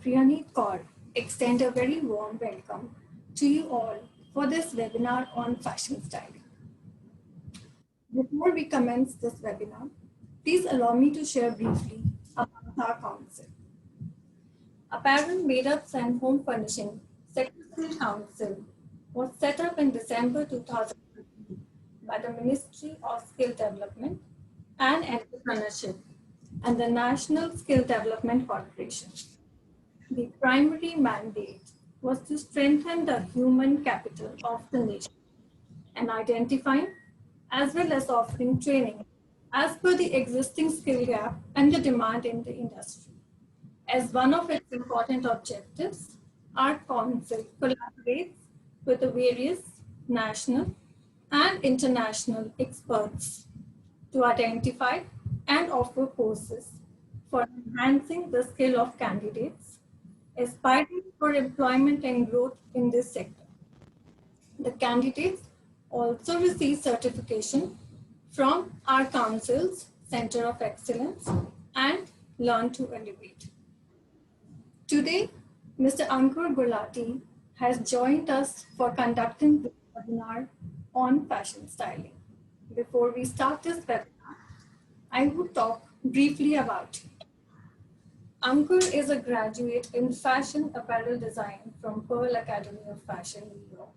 Priyaneet, Kaur, extend a very warm welcome to you all for this webinar on fashion styling. Before we commence this webinar, please allow me to share briefly about our council. Apparel, Made-ups and Home Furnishing Secretarial Council was set up in December 2015 by the Ministry of Skill Development and Entrepreneurship and the National Skill Development Corporation. The primary mandate was to strengthen the human capital of the nation and identifying as well as offering training as per the existing skill gap and the demand in the industry. As one of its important objectives, our council collaborates with the various national and international experts to identify and offer courses for enhancing the skill of candidates aspiring for employment and growth in this sector. The candidates also receive certification from our council's Center of Excellence and learn to elevate. Today, Mr. Ankur Gulati has joined us for conducting this webinar on fashion styling. Before we start this webinar, I would talk briefly about him. Ankur is a graduate in fashion apparel design from Pearl Academy of Fashion, New York,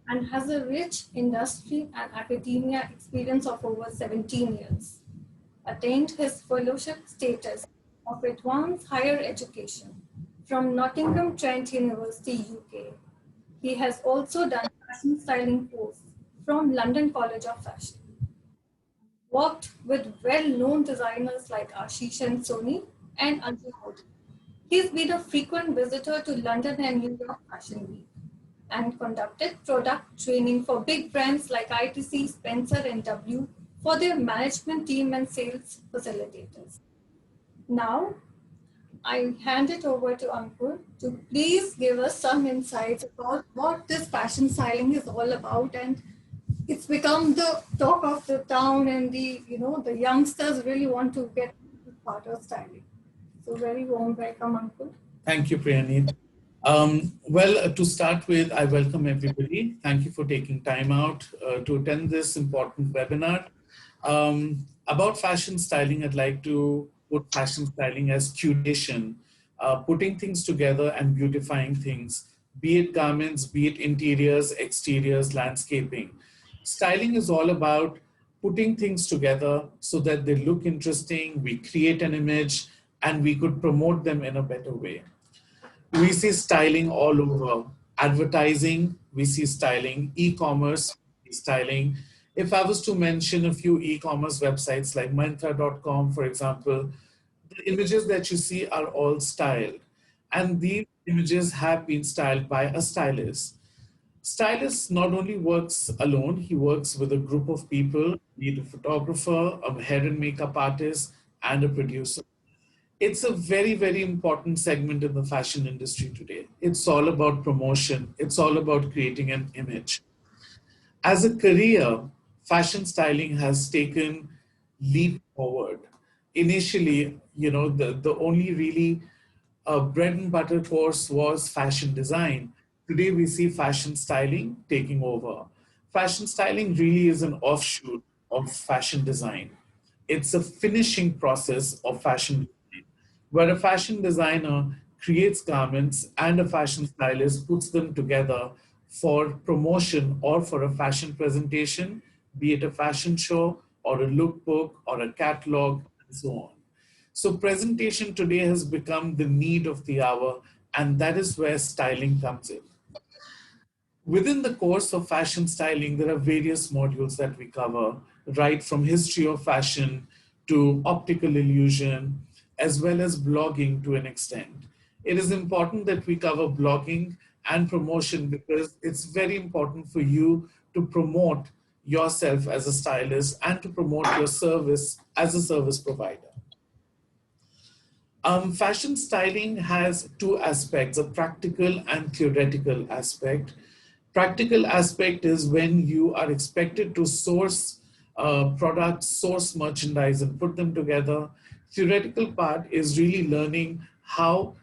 and has a rich industry and academia experience of over 17 years. Attained his fellowship status of advanced higher education from Nottingham Trent University, UK. He has also done fashion styling course from London College of Fashion. Worked with well-known designers like Ashish and Sony and Ankur. He's been a frequent visitor to London and New York Fashion Week and conducted product training for big brands like ITC, Spencer and W for their management team and sales facilitators. Now, I hand it over to Ankur to please give us some insights about what this fashion styling is all about, and it's become the talk of the town, and the youngsters really want to get into part of styling. So very warm welcome, Ankur. Thank you, Priyaneet. To start with, I welcome everybody. Thank you for taking time out to attend this important webinar. About fashion styling, I'd like to put fashion styling as curation, putting things together and beautifying things, be it garments, be it interiors, exteriors, landscaping. Styling is all about putting things together so that they look interesting, we create an image, and we could promote them in a better way. We see styling all over. Advertising, we see styling. E-commerce, styling. If I was to mention a few e-commerce websites like Myntra.com, for example, the images that you see are all styled. And these images have been styled by a stylist. Stylist not only works alone, he works with a group of people, be it a photographer, a hair and makeup artist, and a producer. It's a very, very important segment in the fashion industry today. It's all about promotion. It's all about creating an image. As a career, fashion styling has taken leap forward. Initially, the only really bread and butter course was fashion design. Today, we see fashion styling taking over. Fashion styling really is an offshoot of fashion design. It's a finishing process of fashion design, where a fashion designer creates garments and a fashion stylist puts them together for promotion or for a fashion presentation, be it a fashion show or a lookbook or a catalog, and so on. So presentation today has become the need of the hour, and that is where styling comes in. Within the course of fashion styling, there are various modules that we cover, right from history of fashion to optical illusion, as well as blogging to an extent. It is important that we cover blogging and promotion because it's very important for you to promote yourself as a stylist and to promote your service as a service provider. Fashion styling has two aspects, a practical and theoretical aspect. Practical aspect is when you are expected to source products, source merchandise and put them together. Theoretical part is really learning how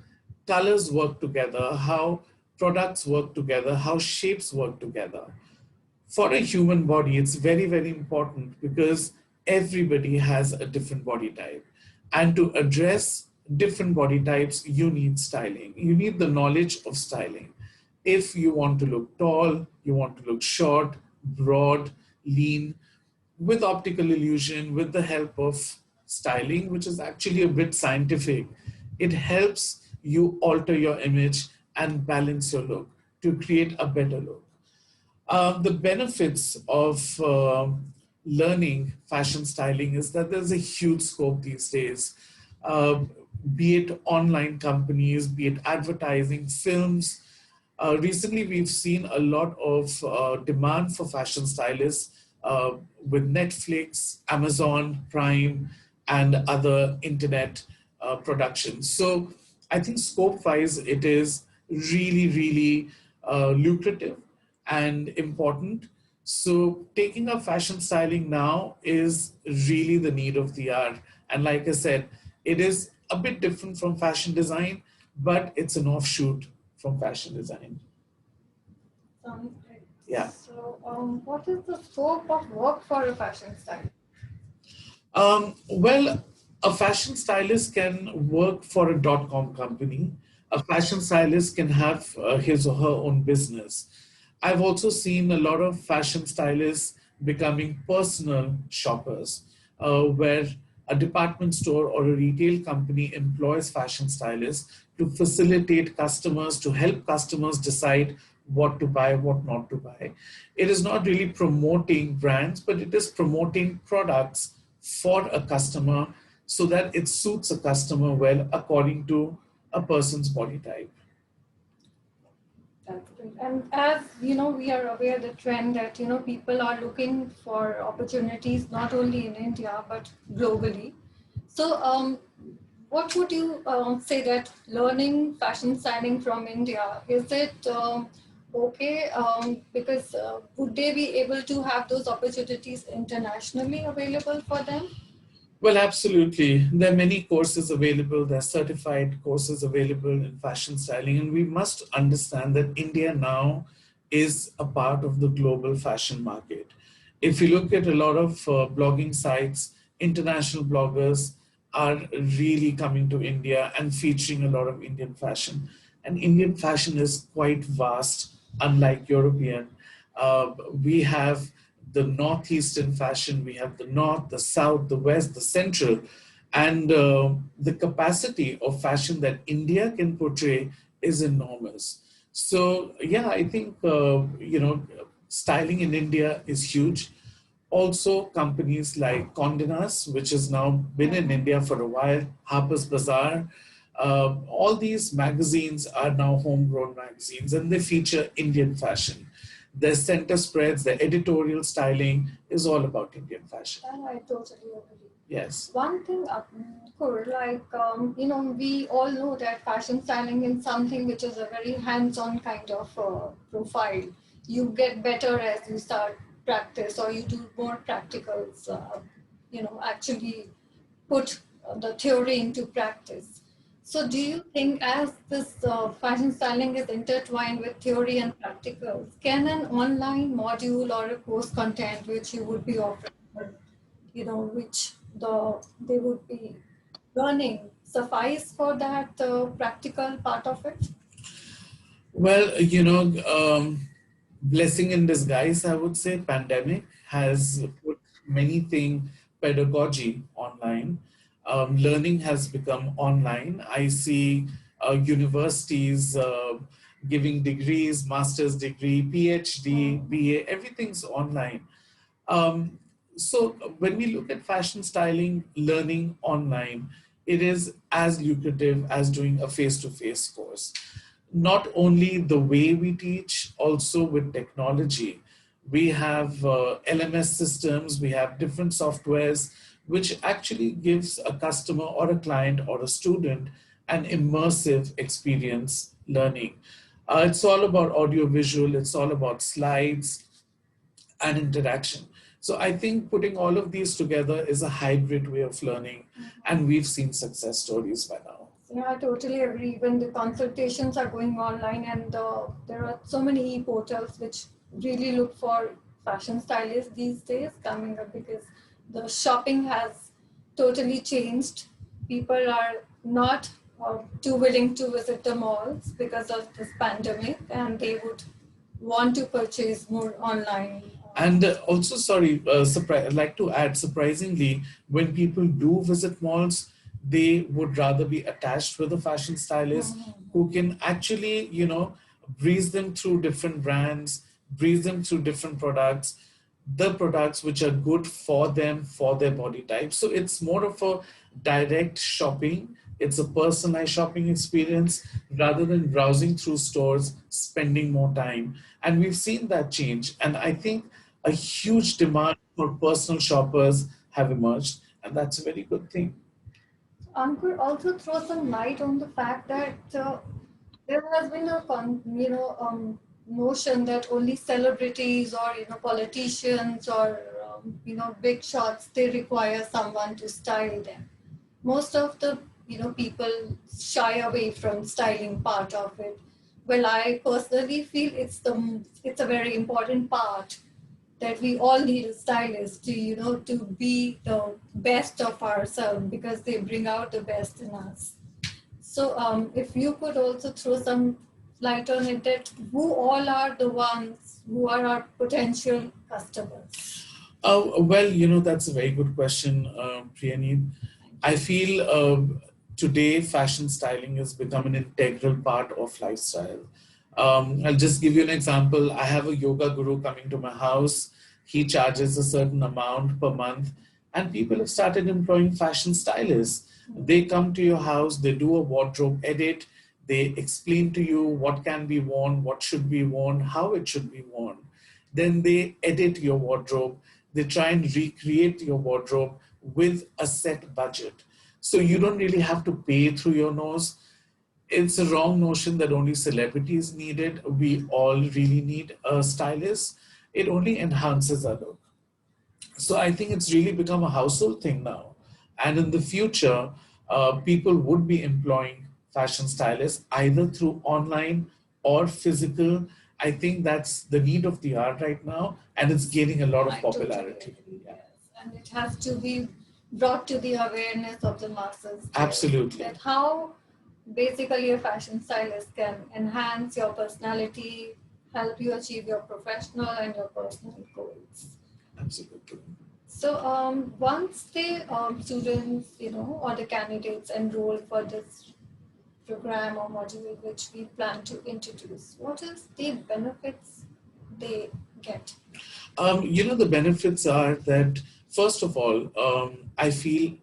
colors work together, how products work together, how shapes work together. For a human body, it's very, very important because everybody has a different body type. And to address different body types, you need styling. You need the knowledge of styling. If you want to look tall, you want to look short, broad, lean, with optical illusion, with the help of styling, which is actually a bit scientific, it helps you alter your image and balance your look to create a better look. The benefits of learning fashion styling is that there's a huge scope these days, uh, be it online companies, be it advertising, films. Recently, we've seen a lot of demand for fashion stylists with Netflix, Amazon Prime, and other internet productions. So I think scope-wise, it is really, really lucrative and important. So taking up fashion styling now is really the need of the hour. And like I said, it is a bit different from fashion design, but it's an offshoot from fashion design. Sounds great. Yeah. So, what is the scope of work for a fashion stylist? Well, a fashion stylist can work for a .com company. A fashion stylist can have his or her own business. I've also seen a lot of fashion stylists becoming personal shoppers, where a department store or a retail company employs fashion stylists to facilitate customers, to help customers decide what to buy, what not to buy. It is not really promoting brands, but it is promoting products for a customer so that it suits a customer well according to a person's body type. That's great. And as we are aware the trend that people are looking for opportunities not only in India but globally. So, what would you say that learning fashion styling from India is it okay? Because would they be able to have those opportunities internationally available for them? Well, absolutely. There are many courses available. There are certified courses available in fashion styling. And we must understand that India now is a part of the global fashion market. If you look at a lot of blogging sites, international bloggers are really coming to India and featuring a lot of Indian fashion. And Indian fashion is quite vast, unlike European. We have the northeastern fashion, we have the north, the south, the west, the central, and the capacity of fashion that India can portray is enormous. So yeah, I think styling in India is huge. Also, companies like Condé Nast, which has now been in India for a while, Harper's Bazaar, all these magazines are now homegrown magazines and they feature Indian fashion. Their center spreads, their editorial styling is all about Indian fashion. I totally agree. Yes. One thing, Ankur, like, we all know that fashion styling is something which is a very hands-on kind of profile. You get better as you start practice or you do more practicals, actually put the theory into practice. So do you think as this fashion styling is intertwined with theory and practicals, can an online module or a course content which you would be offering, which they would be learning suffice for that practical part of it? Well, blessing in disguise, I would say, pandemic has put many things pedagogy online. Learning has become online. I see universities giving degrees, master's degree, PhD, BA, everything's online. Um, so when we look at fashion styling, learning online, it is as lucrative as doing a face-to-face course. Not only the way we teach, also with technology. We have LMS systems, we have different softwares, which actually gives a customer or a client or a student an immersive experience learning. It's all about audio visual, it's all about slides, and interaction. So I think putting all of these together is a hybrid way of learning, and we've seen success stories by now. Yeah, I totally agree. Even the consultations are going online, and there are so many e-portals which really look for fashion stylists these days coming up, because the shopping has totally changed. People are not too willing to visit the malls because of this pandemic, and they would want to purchase more online. And also, sorry, I'd like to add, surprisingly, when people do visit malls, they would rather be attached with a fashion stylist who can actually, breeze them through different brands, breeze them through different products, the products which are good for them, for their body type. So it's more of a direct shopping. It's a personalized shopping experience rather than browsing through stores, spending more time. And we've seen that change. And I think a huge demand for personal shoppers have emerged, and that's a very good thing. Ankur also throw some light on the fact that there has been a notion that only celebrities or politicians or big shots, they require someone to style them. Most of the people shy away from styling part of it. Well, I personally feel it's a very important part, that we all need a stylist to to be the best of ourselves, because they bring out the best in us. So if you could also throw some light on it, that who all are the ones who are our potential customers? Well, that's a very good question, Priyaneet. I feel today fashion styling has become an integral part of lifestyle. I'll just give you an example. I have a yoga guru coming to my house. He charges a certain amount per month, and people have started employing fashion stylists. They come to your house, they do a wardrobe edit, they explain to you what can be worn, what should be worn, how it should be worn. Then they edit your wardrobe, they try and recreate your wardrobe with a set budget. So you don't really have to pay through your nose. It's a wrong notion that only celebrities need it. We all really need a stylist. It only enhances our look. So I think it's really become a household thing now. And in the future, people would be employing fashion stylists either through online or physical. I think that's the need of the hour right now, and it's gaining a lot of I totally popularity. agree, Yeah. yes. And it has to be brought to the awareness of the masses. Absolutely. That how basically a fashion stylist can enhance your personality, help you achieve your professional and your personal goals. Absolutely. So once the students, or the candidates enroll for this program or module which we plan to introduce, what is the benefits they get? The benefits are that, first of all, I feel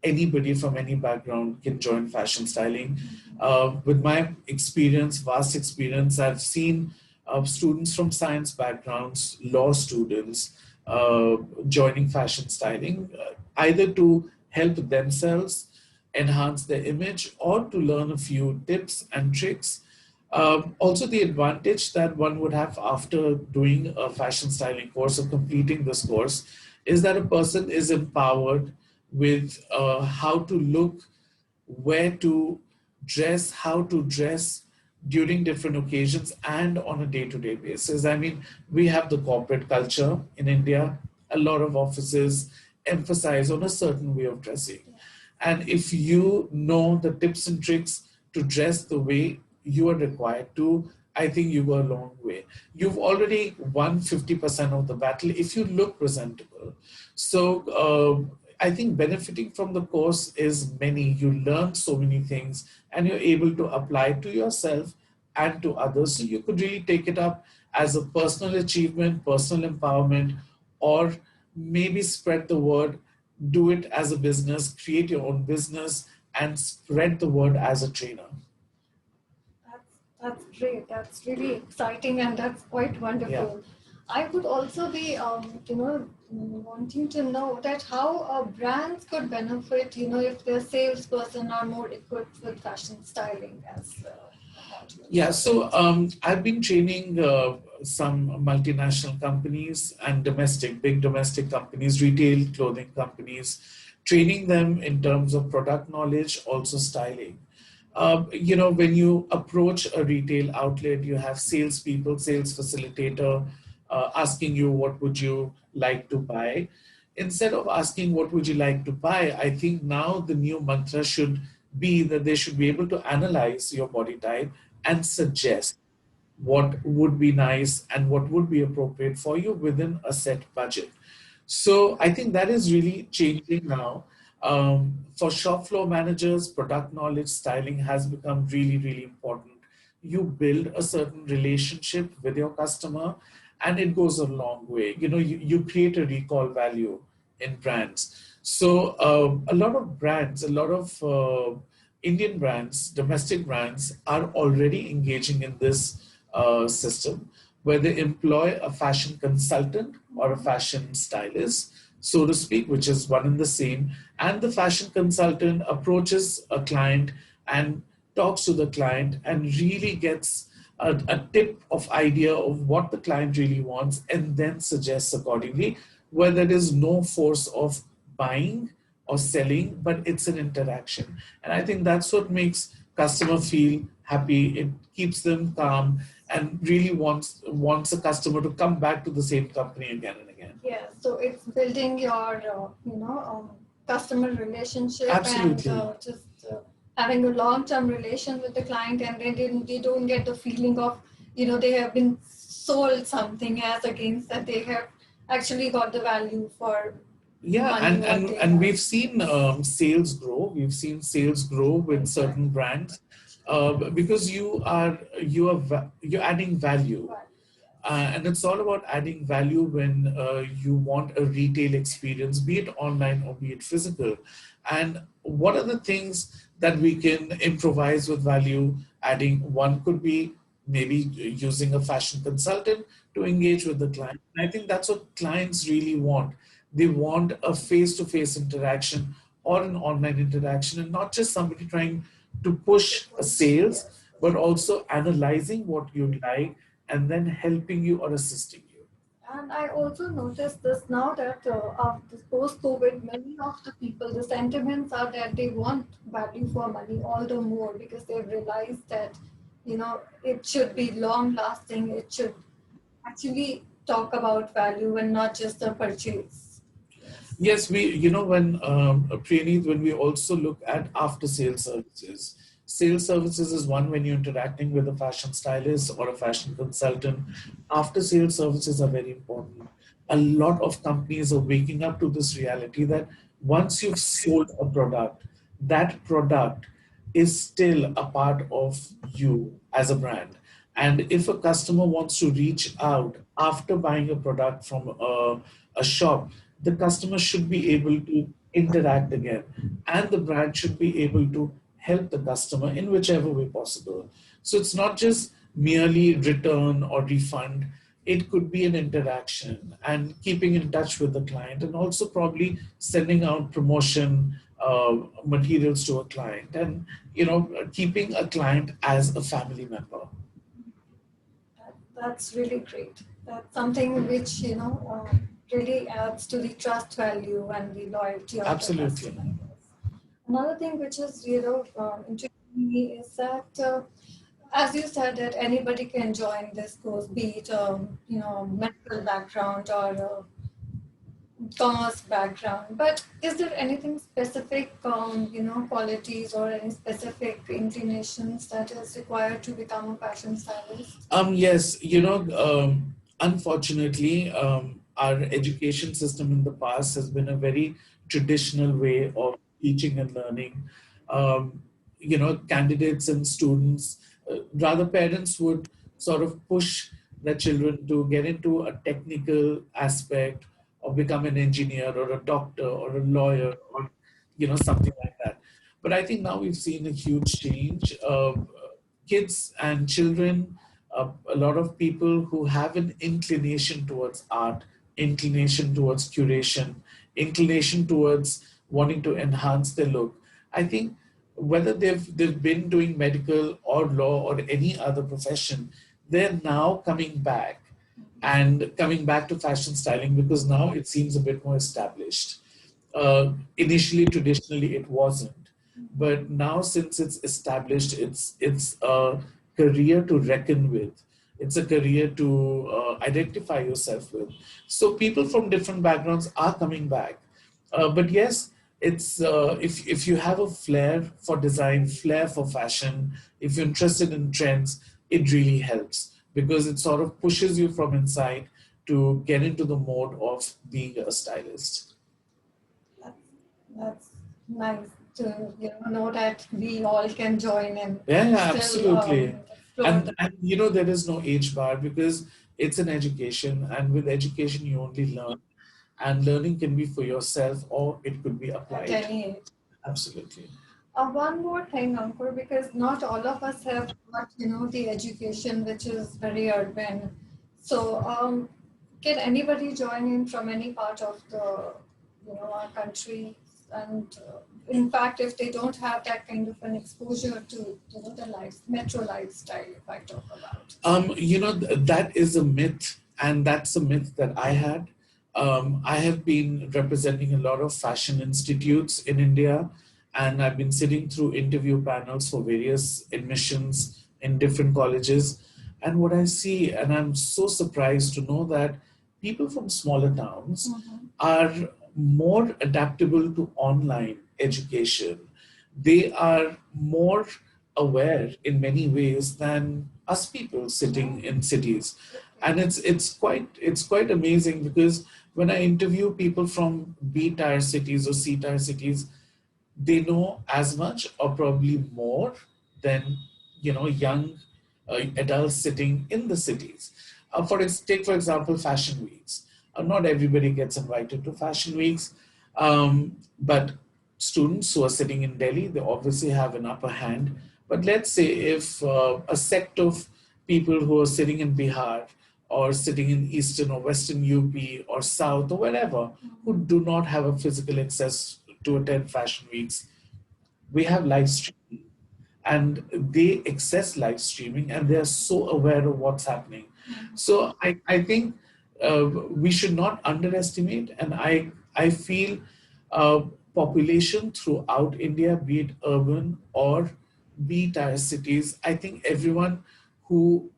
anybody from any background can join fashion styling. With my experience, vast experience, I've seen students from science backgrounds, law students, joining fashion styling, either to help themselves enhance their image or to learn a few tips and tricks. Also, the advantage that one would have after doing a fashion styling course or completing this course is that a person is empowered with how to look, where to dress, how to dress during different occasions and on a day-to-day basis. I mean, we have the corporate culture in India. A lot of offices emphasize on a certain way of dressing. And if you know the tips and tricks to dress the way you are required to, I think you go a long way. You've already won 50% of the battle if you look presentable. So I think benefiting from the course is many. You learn so many things and you're able to apply to yourself and to others. So you could really take it up as a personal achievement, personal empowerment, or maybe spread the word, do it as a business, create your own business and spread the word as a trainer. That's great. That's really exciting, and that's quite wonderful. Yeah. I would also be, wanting to know that how brands could benefit, if their salesperson are more equipped with fashion styling as a module. Yeah, so I've been training some multinational companies and big domestic companies, retail clothing companies, training them in terms of product knowledge, also styling. When you approach a retail outlet, you have salespeople, sales facilitator asking you what would you like to buy. Instead of asking what would you like to buy, I think now the new mantra should be that they should be able to analyze your body type and suggest what would be nice and what would be appropriate for you within a set budget. So I think that is really changing now. For shop floor managers, product knowledge, styling has become really, really important. You build a certain relationship with your customer, and it goes a long way. You create a recall value in brands. So a lot of brands, a lot of Indian brands, domestic brands are already engaging in this system where they employ a fashion consultant or a fashion stylist, so to speak, which is one and the same. And the fashion consultant approaches a client and talks to the client and really gets a tip of idea of what the client really wants and then suggests accordingly, where there is no force of buying or selling, but it's an interaction. And I think that's what makes customer feel happy. It keeps them calm and really wants a customer to come back to the same company again and again. Yeah, so it's building your customer relationship. Absolutely. And just having a long-term relation with the client, and they don't get the feeling of they have been sold something as against that they have actually got the value for Yeah, money and what and they and have. we've seen sales grow. We've seen sales grow with certain brands because you're adding value. And it's all about adding value when you want a retail experience, be it online or be it physical. And what are the things that we can improvise with value adding? One could be maybe using a fashion consultant to engage with the client. And I think that's what clients really want. They want a face-to-face interaction or an online interaction, and not just somebody trying to push a sales, but also analyzing what you like and then helping you or assisting you. And I also noticed this now that after post-COVID, many of the people, the sentiments are that they want value for money all the more because they've realized that, it should be long-lasting. It should actually talk about value and not just the purchase. Yes, when Priyaneet, when we also look at after sales services, sales services is one when you're interacting with a fashion stylist or a fashion consultant. After sales services are very important. A lot of companies are waking up to this reality that once you've sold a product, that product is still a part of you as a brand. And if a customer wants to reach out after buying a product from a shop, the customer should be able to interact again, and the brand should be able to help the customer in whichever way possible. So it's not just merely return or refund. It could be an interaction and keeping in touch with the client, and also probably sending out promotion materials to a client, and keeping a client as a family member. That's really great. That's something which really adds to the trust value and the loyalty of the Absolutely. customer. Another thing which is intriguing me is that as you said that anybody can join this course, be it medical background or commerce background. But is there anything specific, qualities or any specific inclinations that is required to become a fashion stylist? Yes, unfortunately, our education system in the past has been a very traditional way of teaching and learning. Candidates and students, rather parents would sort of push their children to get into a technical aspect or become an engineer or a doctor or a lawyer or, something like that. But I think now we've seen a huge change. Kids and children, a lot of people who have an inclination towards art, inclination towards curation, inclination towards wanting to enhance their look. I think whether they've been doing medical or law or any other profession, they're now coming back and coming back to fashion styling because now it seems a bit more established. Initially, traditionally, it wasn't. But now, since it's established, it's a career to reckon with. It's a career to identify yourself with. So people from different backgrounds are coming back. But yes, it's if you have a flair for design, flair for fashion, if you're interested in trends, it really helps because it sort of pushes you from inside to get into the mode of being a stylist. That's nice to know that we all can join in. Yeah, yeah, Still absolutely. explore the. And you know, there is no age bar because it's an education, and with education, you only learn, and learning can be for yourself or it could be At applied. any age. Absolutely. One more thing, Ankur, because not all of us have got, the education which is very urban. So, can anybody join in from any part of the, our country? And in fact, if they don't have that kind of an exposure to, the metro lifestyle, if I talk about. That is a myth, and that's a myth that I had. I have been representing a lot of fashion institutes in India, and I've been sitting through interview panels for various admissions in different colleges. And what I see, and I'm so surprised to know that people from smaller towns are more adaptable to online education. They are more aware in many ways than us people sitting in cities, and it's quite amazing because when I interview people from B tier cities or C tier cities, they know as much or probably more than young adults sitting in the cities. Take for example fashion weeks. Not everybody gets invited to fashion weeks, but students who are sitting in Delhi, they obviously have an upper hand. But let's say if a sect of people who are sitting in Bihar or sitting in Eastern or Western UP or South or wherever, who do not have a physical access to attend fashion weeks, we have live streaming, and they access live streaming and they are so aware of what's happening. So I think we should not underestimate, and I feel uh, population throughout India, be it urban or be tier cities, I think everyone who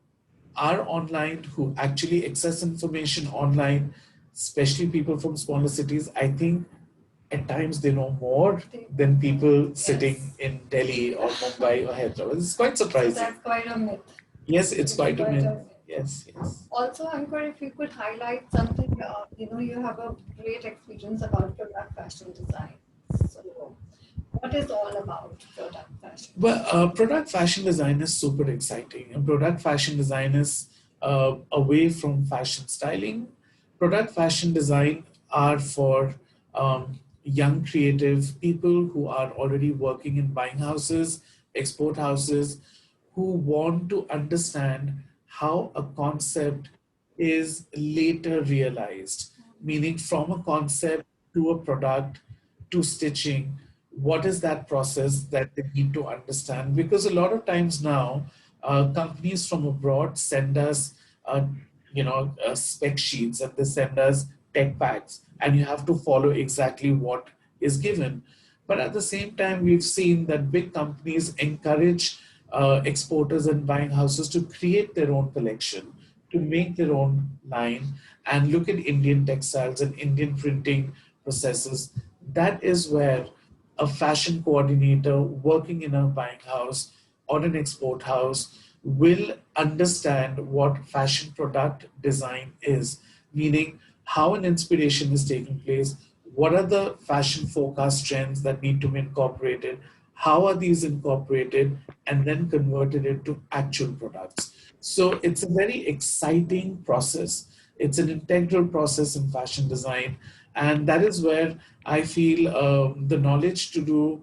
are online, who actually access information online, especially people from smaller cities, I think at times they know more than people sitting in Delhi or Mumbai or Hyderabad. It's quite So surprising. that's quite a myth. Yes, it's quite a myth. Yes, yes. Also, Ankur, if you could highlight something, you have a great experience about product fashion design. So, what is all about product fashion? Well, product fashion design is super exciting. And product fashion design is away from fashion styling. Product fashion design are for young creative people who are already working in buying houses, export houses, who want to understand how a concept is later realized, meaning from a concept to a product to stitching. What is that process that they need to understand? Because a lot of times now, companies from abroad send us, spec sheets, and they send us tech packs, and you have to follow exactly what is given. But at the same time, we've seen that big companies encourage exporters and buying houses to create their own collection, to make their own line, and look at Indian textiles and Indian printing processes. That is where a fashion coordinator working in a buying house or an export house will understand what fashion product design is, meaning how an inspiration is taking place, what are the fashion forecast trends that need to be incorporated, how are these incorporated and then converted into actual products. So it's a very exciting process. It's an integral process in fashion design. And that is where I feel the knowledge to do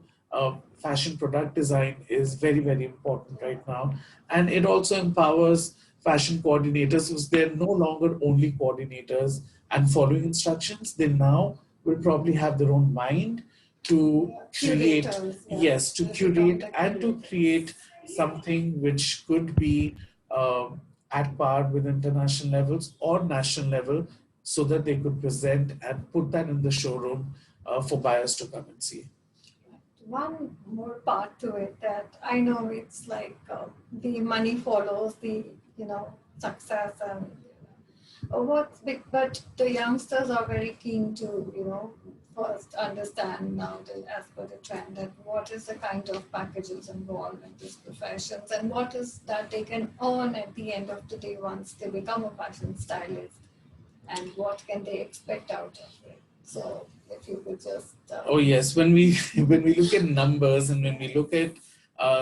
fashion product design is very, very important right now. And it also empowers fashion coordinators because they're no longer only coordinators and following instructions. They now will probably have their own mind to create, yes, to curate and to create something which could be at par with international levels or national level so that they could present and put that in the showroom for buyers to come and see. one more part to it that I know it's like the money follows the success and what's big, but the youngsters are very keen to first understand now as per the trend that what is the kind of packages involved in these professions and what is that they can earn at the end of the day once they become a fashion stylist and what can they expect out of it. So if you could just Oh yes, when we when we look at numbers and when we look at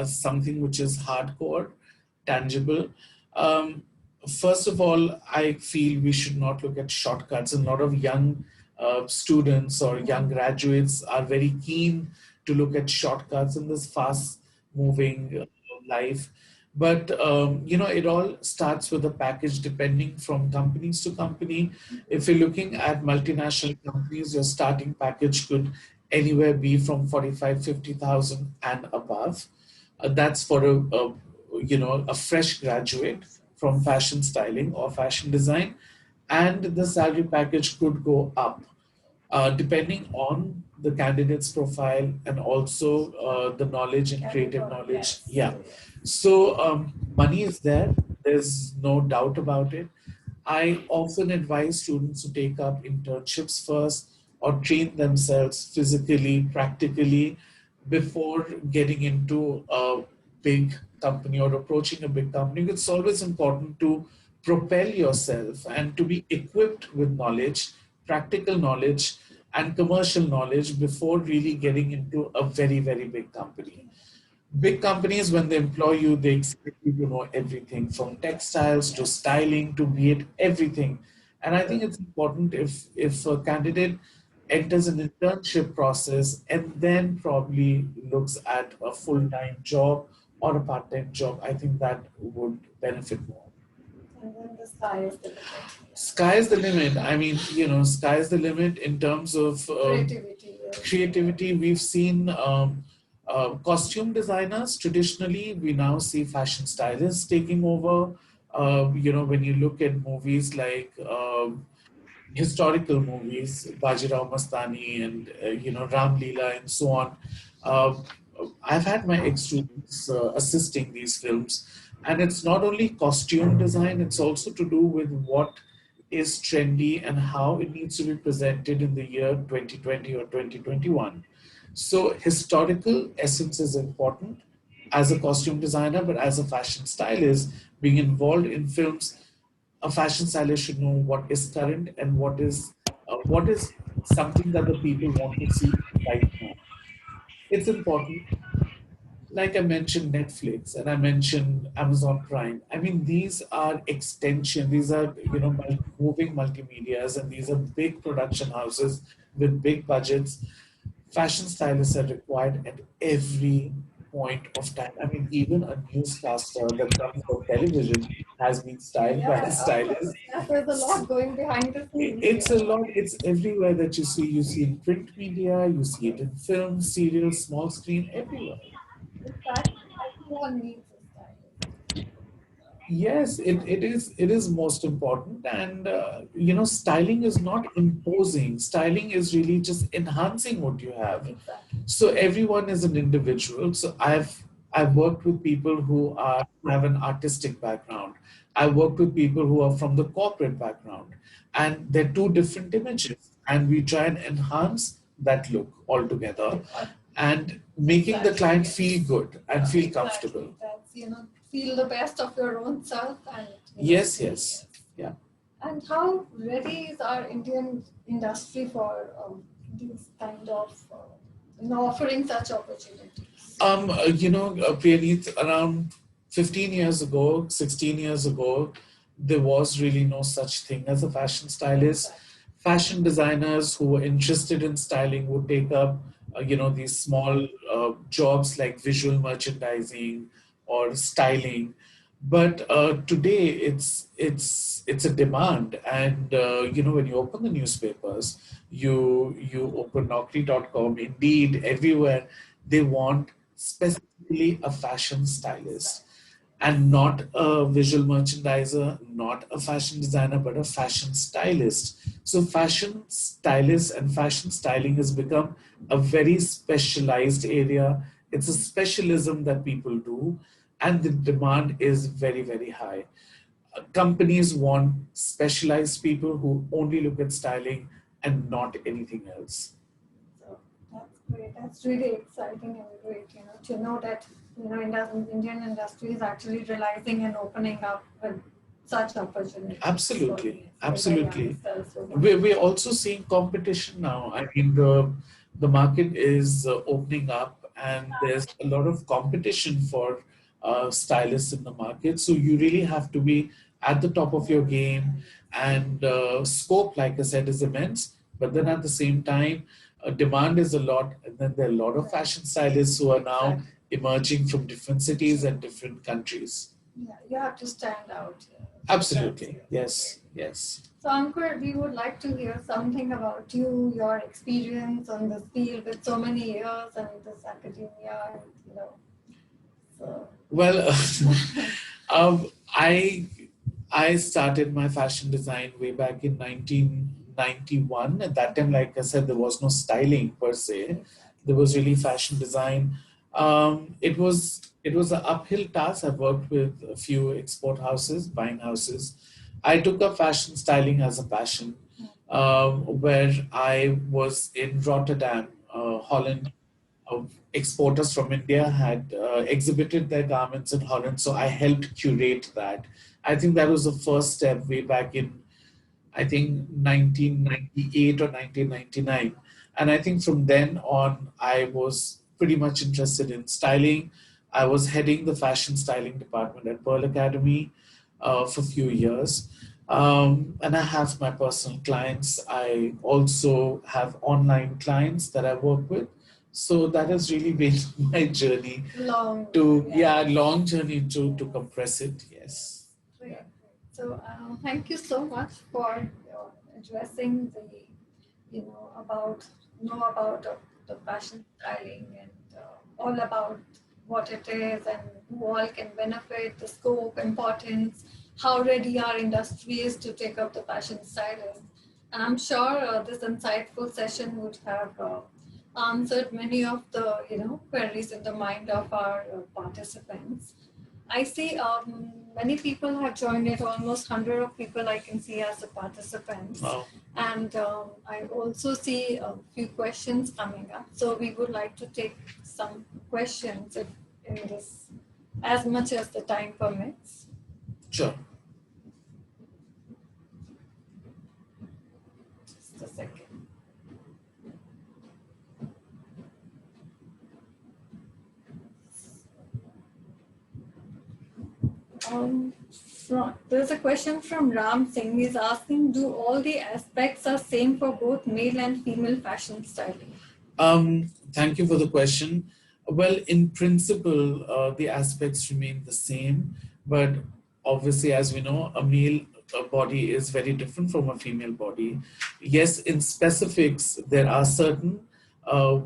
something which is hardcore, tangible, um, first of all, I feel we should not look at shortcuts. And a lot of young students or young graduates are very keen to look at shortcuts in this fast-moving life. But it all starts with a package depending from companies to company. If you're looking at multinational companies, your starting package could anywhere be from 45, 50,000 and above. That's for a fresh graduate from fashion styling or fashion design, and the salary package could go up depending on the candidate's profile and also the knowledge and creative knowledge. yes. Yeah. So money is there. There's no doubt about it. I often advise students to take up internships first or train themselves physically, practically before getting into a big company or approaching a big company. It's always important to propel yourself and to be equipped with knowledge, practical knowledge, and commercial knowledge before really getting into a very, very big company. Big companies, when they employ you, they expect you to know everything from textiles to styling to be it everything. And I think it's important if a candidate enters an internship process and then probably looks at a full-time job or a part-time job, I think that would benefit more. And then the sky is the limit. Sky's the limit. I mean, sky's the limit in terms of Creativity. creativity. We've seen costume designers. Traditionally, we now see fashion stylists taking over. When you look at movies like historical movies, Bajirao Mastani and Ram Leela and so on. Uh, I've had my ex-students assisting these films, and it's not only costume design; it's also to do with what is trendy and how it needs to be presented in the year 2020 or 2021. So historical essence is important as a costume designer, but as a fashion stylist, being involved in films, a fashion stylist should know what is current and what is something that the people want to see right now. It's important. Like I mentioned Netflix and I mentioned Amazon Prime. I mean, these are extension. These are moving multimedias, and these are big production houses with big budgets. Fashion stylists are required at every point of time. I mean, even a newscaster that comes on television has been styled by a stylist. There's a lot going behind the scenes. It's a lot. It's everywhere that you see. You see in print media, you see it in film, serials, small screen, everywhere. In fact, everyone needs a stylist. Yes, it is most important, and styling is not imposing. Styling is really just enhancing what you have. Exactly. So everyone is an individual. So I've worked with people who have an artistic background. I've worked with people who are from the corporate background, and they're two different images, and we try and enhance that look altogether, and making the client feel good and feel comfortable. That's feel the best of your own self and Yes. Yeah. And how ready is our Indian industry for these kind of offering such opportunities? Priyaneet, around 15 years ago, 16 years ago, there was really no such thing as a fashion stylist. Fashion designers who were interested in styling would take up, these small jobs like visual merchandising or styling. But today, it's a demand, and when you open the newspapers, you open Naukri.com, Indeed, everywhere they want specifically a fashion stylist. and not a visual merchandiser, not a fashion designer, but a fashion stylist. So fashion stylist and fashion styling has become a very specialized area. It's a specialism that people do, and the demand is very, very high. Companies want specialized people who only look at styling and not anything else. So that's great. That's really exciting and great, to know that, Indian industry is actually realizing and opening up with such opportunities. Absolutely, For the absolutely. youngsters who want- We're also seeing competition now. I mean, the market is opening up, and there's a lot of competition for stylists in the market. So you really have to be at the top of your game, and scope, like I said, is immense. But then at the same time, demand is a lot, and then there are a lot of fashion stylists who are now emerging from different cities and different countries. Yeah, you have to stand out. Absolutely, yes, yes. So, Ankur, we would like to hear something about you, your experience on this field with so many years and this academia, and, So, Well, um, I I started my fashion design way back in 1991. At that time, like I said, there was no styling per se. There was really fashion design. It was an uphill task. I worked with a few export houses, buying houses. I took up fashion styling as a passion, where I was in Rotterdam, Holland. Exporters from India had exhibited their garments in Holland, so I helped curate that. I think that was the first step way back in, I think, 1998 or 1999. And I think from then on, I was pretty much interested in styling. I was heading the fashion styling department at Pearl Academy for a few years. And I have my personal clients. I also have online clients that I work with. So that has really been my journey long. long journey to compress it. Yes. Great. So, thank you so much for addressing the, about the fashion styling and all about what it is and who all can benefit, the scope, importance, how ready our industry is to take up the fashion styling. And I'm sure this insightful session would have answered many of the, queries in the mind of our participants. I see many people have joined it, almost 100 of people I can see as the participants. Wow. And I also see a few questions coming up. So we would like to take some questions if in this, as much as the time permits. Sure. Just a second. There's a question from Ram Singh. He's asking, do all the aspects are same for both male and female fashion styling? Thank you for the question. Well, in principle, the aspects remain the same, but obviously, as we know, a male body is very different from a female body. Yes, in specifics, there are certain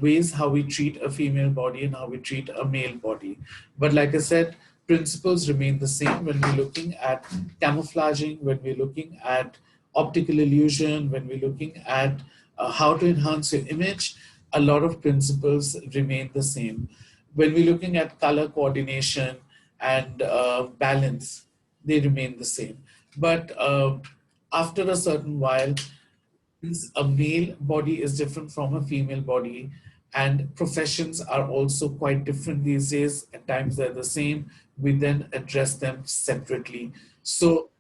ways how we treat a female body and how we treat a male body. But like I said, principles remain the same when we're looking at camouflaging, when we're looking at optical illusion, when we're looking at how to enhance your image. A lot of principles remain the same. When we're looking at color coordination and balance, they remain the same. But after a certain while, since a male body is different from a female body, and professions are also quite different these days. At times they're the same. We then address them separately. So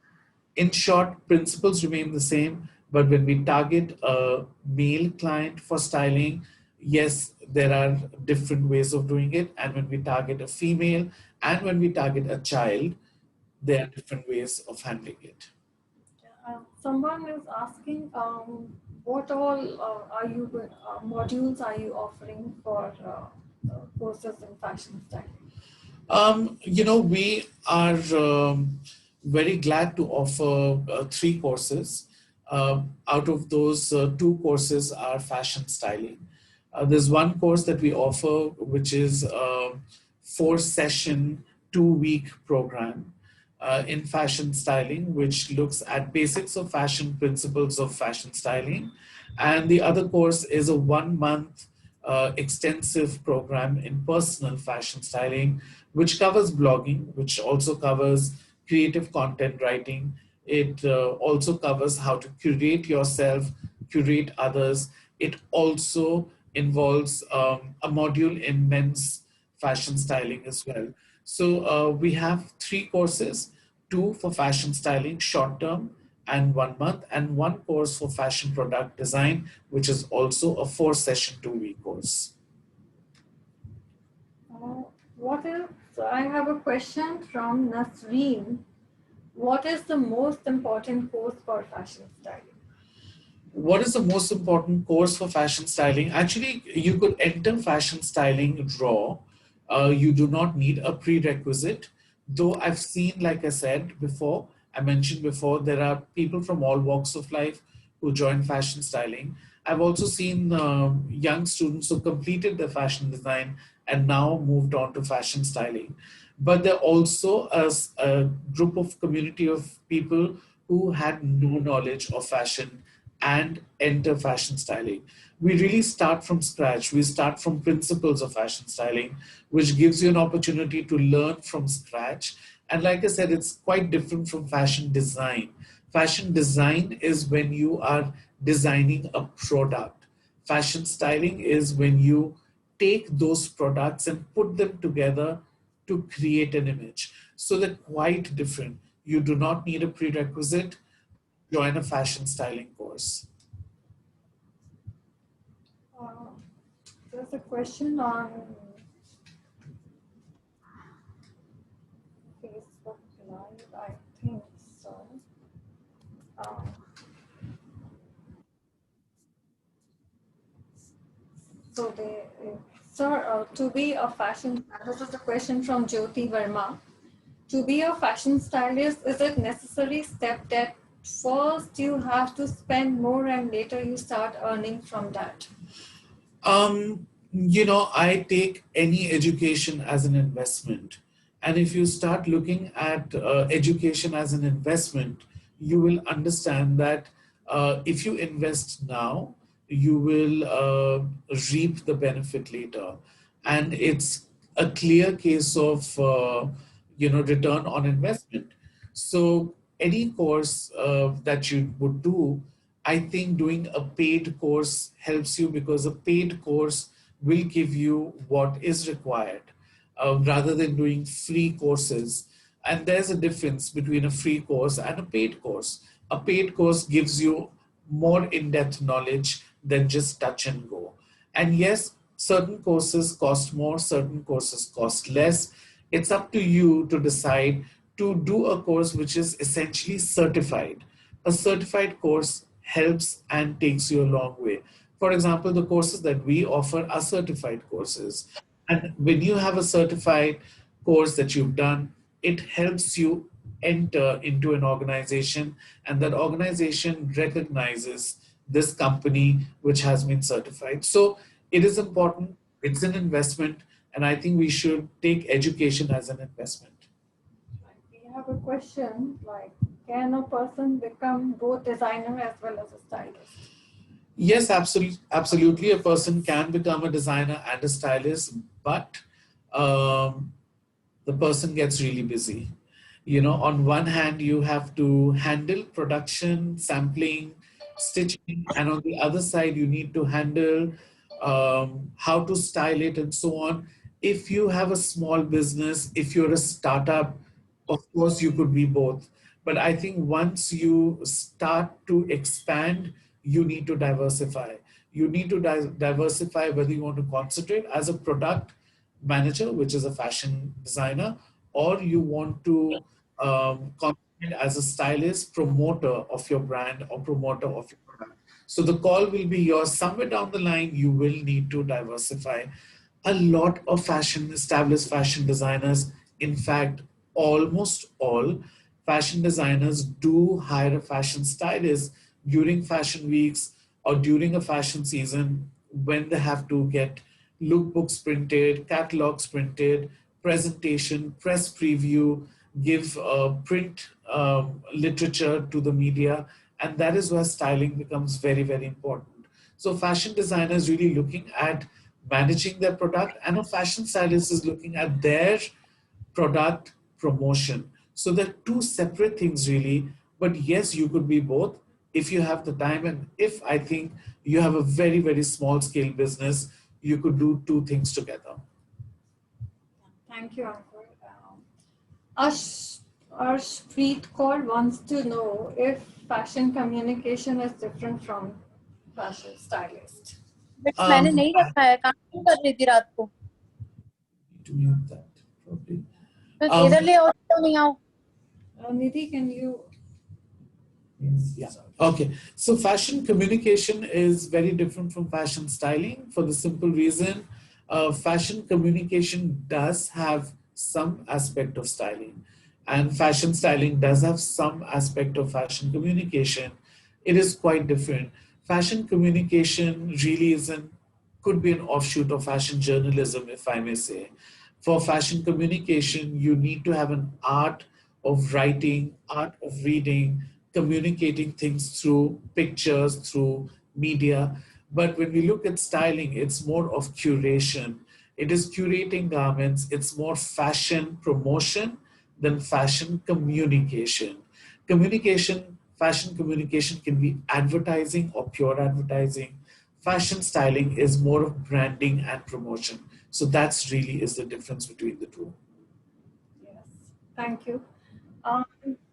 in short, principles remain the same, but when we target a male client for styling, yes, there are different ways of doing it. And when we target a female and when we target a child, there are different ways of handling it. Someone is asking, what all modules are you offering for courses in fashion styling? We are very glad to offer 3 courses. Out of those, 2 courses are fashion styling. There's one course that we offer, which is 4-session 2-week program in fashion styling, which looks at basics of fashion, principles of fashion styling. And the other course is a 1-month extensive program in personal fashion styling, which covers blogging, which also covers creative content writing. It also covers how to curate yourself, curate others. It also involves a module in men's fashion styling as well. So we have 3 courses, 2 for fashion styling, short term, and 1 month, and 1 course for fashion product design, which is also a 4-session 2-week course. What is, so I have a question from Nasreen. What is the most important course for fashion styling? What is the most important course for fashion styling? Actually, you could enter fashion styling raw. You do not need a prerequisite. Though I've seen, like I said before, I mentioned before, there are people from all walks of life who join fashion styling. I've also seen young students who completed their fashion design and now moved on to fashion styling. But there are also a group of community of people who had no knowledge of fashion and enter fashion styling. We really start from scratch. We start from principles of fashion styling, which gives you an opportunity to learn from scratch. And like I said, it's quite different from fashion design. Fashion design is when you are designing a product. Fashion styling is when you take those products and put them together to create an image. So they're quite different. You do not need a prerequisite. Join a fashion styling course. There's a question on Facebook Live, I think so. So they, sir, to be a fashion, this is a question from Jyoti Verma. To be a fashion stylist, is it necessary step that first you have to spend more and later you start earning from that? I take any education as an investment. And if you start looking at education as an investment, you will understand that if you invest now, you will reap the benefit later. And it's a clear case of, return on investment. So any course that you would do, I think doing a paid course helps you, because a paid course will give you what is required rather than doing free courses. And there's a difference between a free course and a paid course. A paid course gives you more in-depth knowledge than just touch and go. And yes, certain courses cost more, certain courses cost less. It's up to you to decide to do a course which is essentially certified. A certified course helps and takes you a long way. For example, the courses that we offer are certified courses. And when you have a certified course that you've done, it helps you enter into an organization, and that organization recognizes this company which has been certified. So it is important, it's an investment, and I think we should take education as an investment. We have a question like, can a person become both designer as well as a stylist? Yes, absolutely. Absolutely. A person can become a designer and a stylist, but um, the person gets really busy. On one hand, you have to handle production, sampling, stitching, and on the other side, you need to handle how to style it and so on. If you have a small business, if you're a startup, of course, you could be both. But I think once you start to expand, you need to diversify. You need to diversify whether you want to concentrate as a product manager, which is a fashion designer, or you want to concentrate as a stylist, promoter of your brand or promoter of your product. So the call will be yours. Somewhere down the line, you will need to diversify. A lot of established fashion designers, in fact, almost all fashion designers do hire a fashion stylist during fashion weeks or during a fashion season when they have to get lookbooks printed, catalogs printed, presentation, press preview, give print literature to the media, and that is where styling becomes very, very important. So fashion designers really looking at managing their product, and a fashion stylist is looking at their product promotion. So they're two separate things really, but yes, you could be both if you have the time, and if I think you have a very, very small scale business, you could do two things together. Thank you, Ankur. Arshpreet Kaur wants to know if fashion communication is different from fashion stylist. But मैंने नहीं रखा है, काम क्यों कर रही थी रात को? To mute that probably. तो इधर ले आओ, क्यों नहीं आओ? Nidhi, can you? Yeah. Okay. So fashion communication is very different from fashion styling for the simple reason fashion communication does have some aspect of styling, and fashion styling does have some aspect of fashion communication. It is quite different. Fashion communication really could be an offshoot of fashion journalism, if I may say. For fashion communication, you need to have an art of writing, art of reading, communicating things through pictures, through media. But when we look at styling, it's more of curation. It is curating garments. It's more fashion promotion than fashion communication. Fashion communication can be advertising or pure advertising. Fashion styling is more of branding and promotion. So that's really is the difference between the two. Yes, thank you.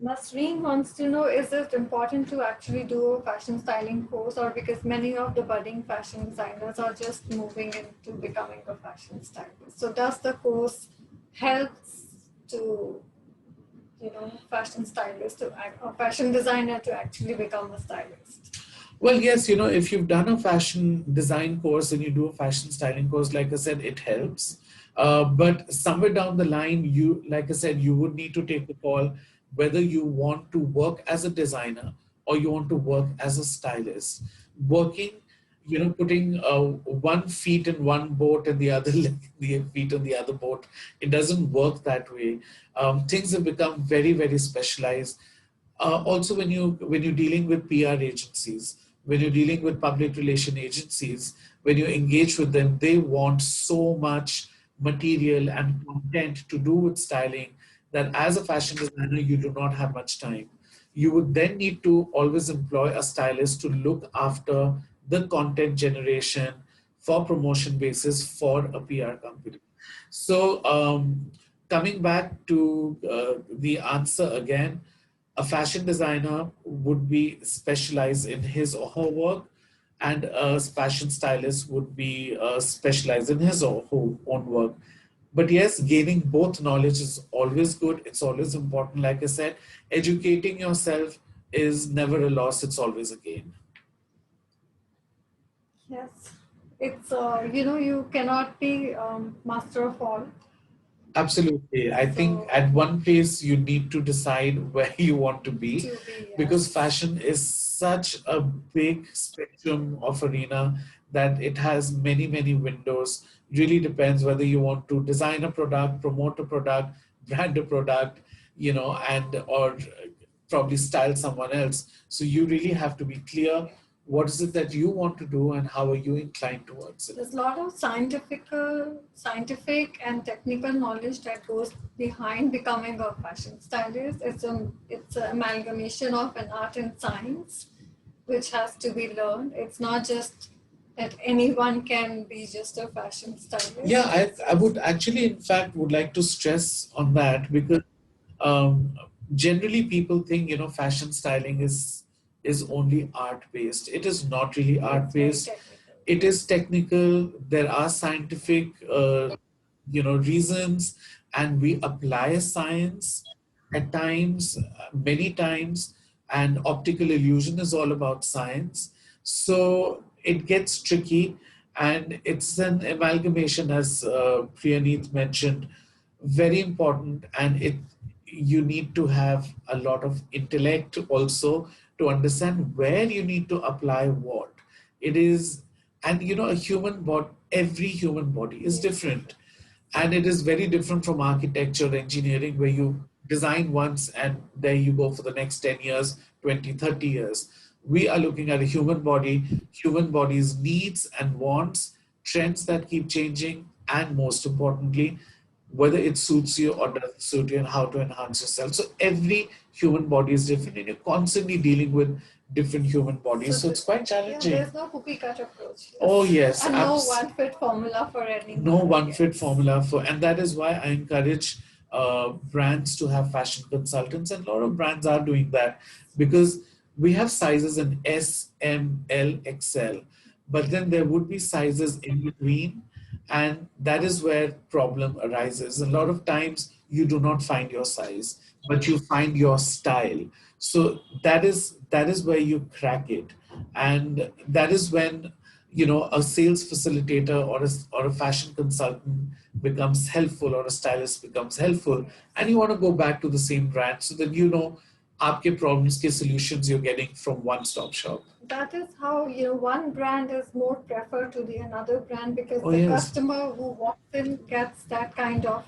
Nasreen wants to know, is it important to actually do a fashion styling course, or because many of the budding fashion designers are just moving into becoming a fashion stylist? So does the course help to, fashion stylist or fashion designer to actually become a stylist? Well, yes, if you've done a fashion design course and you do a fashion styling course, like I said, it helps. But somewhere down the line, like I said, you would need to take the call whether you want to work as a designer or you want to work as a stylist. Working, putting one feet in one boat and the other feet in the other boat, it doesn't work that way. Things have become very, very specialized. Also, when you're dealing with PR agencies, when you're dealing with public relation agencies, when you engage with them, they want so much material and content to do with styling that as a fashion designer, you do not have much time. You would then need to always employ a stylist to look after the content generation for promotion basis for a PR company. So coming back to the answer again, a fashion designer would be specialized in his or her work, and a fashion stylist would be specialized in his or her own work. But yes, gaining both knowledge is always good. It's always important. Like I said, educating yourself is never a loss. It's always a gain. Yes, it's, you cannot be master of all. Absolutely. I think at one place you need to decide where you want to be, yes. Because fashion is such a big spectrum of arena that it has many, many windows. Really depends whether you want to design a product, promote a product, brand a product, and or probably style someone else. So you really have to be clear what is it that you want to do and how are you inclined towards it. There's a lot of scientific and technical knowledge that goes behind becoming a fashion stylist. It's an amalgamation of an art and science, which has to be learned. It's not just that anyone can be just a fashion stylist. Yeah, I would actually, in fact, would like to stress on that because generally people think, fashion styling is only art based. It is not really art based. It is technical. There are scientific, reasons, and we apply science at times, many times, and optical illusion is all about science. So it gets tricky, and it's an amalgamation, as Priyaneet mentioned, very important, and you need to have a lot of intellect also to understand where you need to apply what. It is, and a human body, every human body is different. And it is very different from architecture, engineering, where you design once and there you go for the next 10 years, 20, 30 years. We are looking at a human body, human body's needs and wants, trends that keep changing, and most importantly, whether it suits you or doesn't suit you and how to enhance yourself. So every human body is different and you're constantly dealing with different human bodies. So it's quite challenging. Yeah, there's no cookie cut approach. Oh yes. And no one fit formula for anyone. No one fit formula for, and that is why I encourage brands to have fashion consultants, and a lot of brands are doing that because we have sizes in S, M, L, XL, but then there would be sizes in between, and that is where problem arises. A lot of times you do not find your size, but you find your style. So that is where you crack it, and that is when a sales facilitator or a fashion consultant becomes helpful, or a stylist becomes helpful, and you want to go back to the same brand so that aapke problems ke solutions you're getting from one-stop shop. That is how one brand is more preferred to the another brand because yes. customer who walks in gets that kind of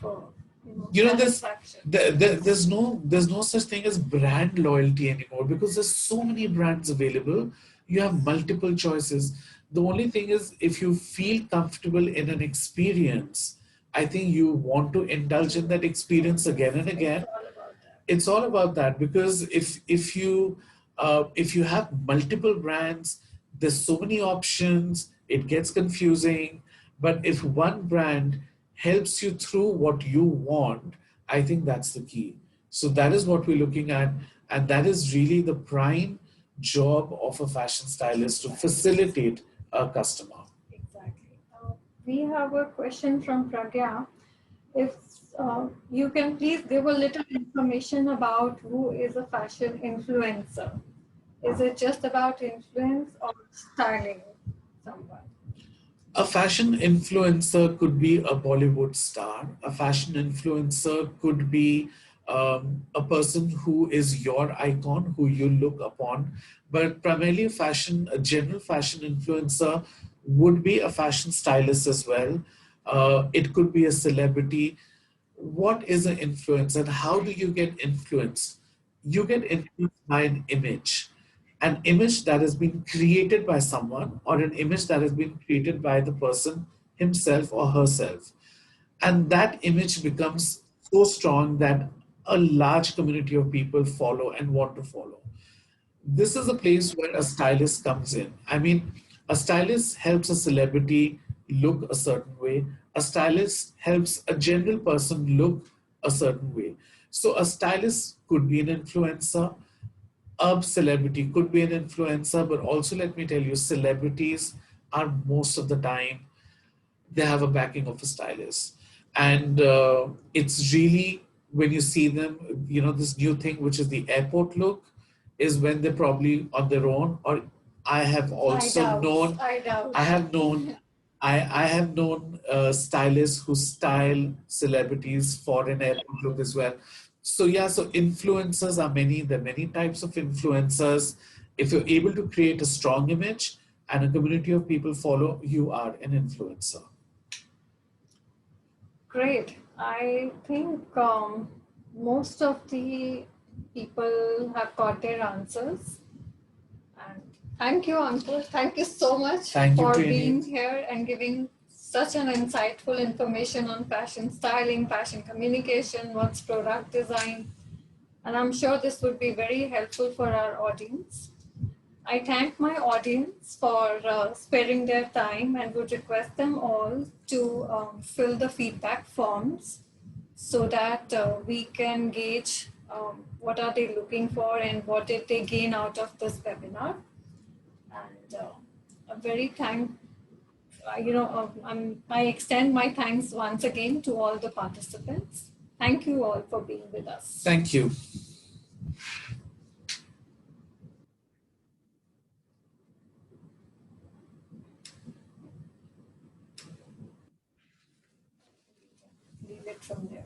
satisfaction. There's no such thing as brand loyalty anymore because there's so many brands available. You have multiple choices. The only thing is, if you feel comfortable in an experience, I think you want to indulge in that experience again and again. It's all about that because if you have multiple brands, there's so many options, it gets confusing. But if one brand helps you through what you want, I think that's the key. So that is what we're looking at, and that is really the prime job of a fashion stylist, to facilitate a customer. Exactly. We have a question from Pragya. If you can please give a little information about who is a fashion influencer. Is it just about influence or styling someone? A fashion influencer could be a Bollywood star. A fashion influencer could be a person who is your icon, who you look upon. But primarily a general fashion influencer would be a fashion stylist as well. It could be a celebrity. What is an influence and how do you get influenced? You get influenced by an image that has been created by someone, or an image that has been created by the person himself or herself. And that image becomes so strong that a large community of people follow and want to follow. This is a place where a stylist comes in. I mean, a stylist helps a celebrity look a certain way. A stylist helps a general person look a certain way. So a stylist could be an influencer. A celebrity could be an influencer, but also let me tell you, celebrities are most of the time, they have a backing of a stylist. And it's really, when you see them, this new thing, which is the airport look, is when they're probably on their own. Or I have also known, I have known stylists who style celebrities for an airport look as well. So yeah, so influencers are many. There are many types of influencers. If you're able to create a strong image and a community of people follow, you are an influencer. Great. I think most of the people have got their answers. And thank you, Ankur. Thank you so much for being here and giving such an insightful information on fashion styling, fashion communication, what's product design. And I'm sure this would be very helpful for our audience. I thank my audience for sparing their time and would request them all to fill the feedback forms so that we can gauge what are they looking for and what did they gain out of this webinar. And a very I extend my thanks once again to all the participants. Thank you all for being with us. Thank you. Leave it from there.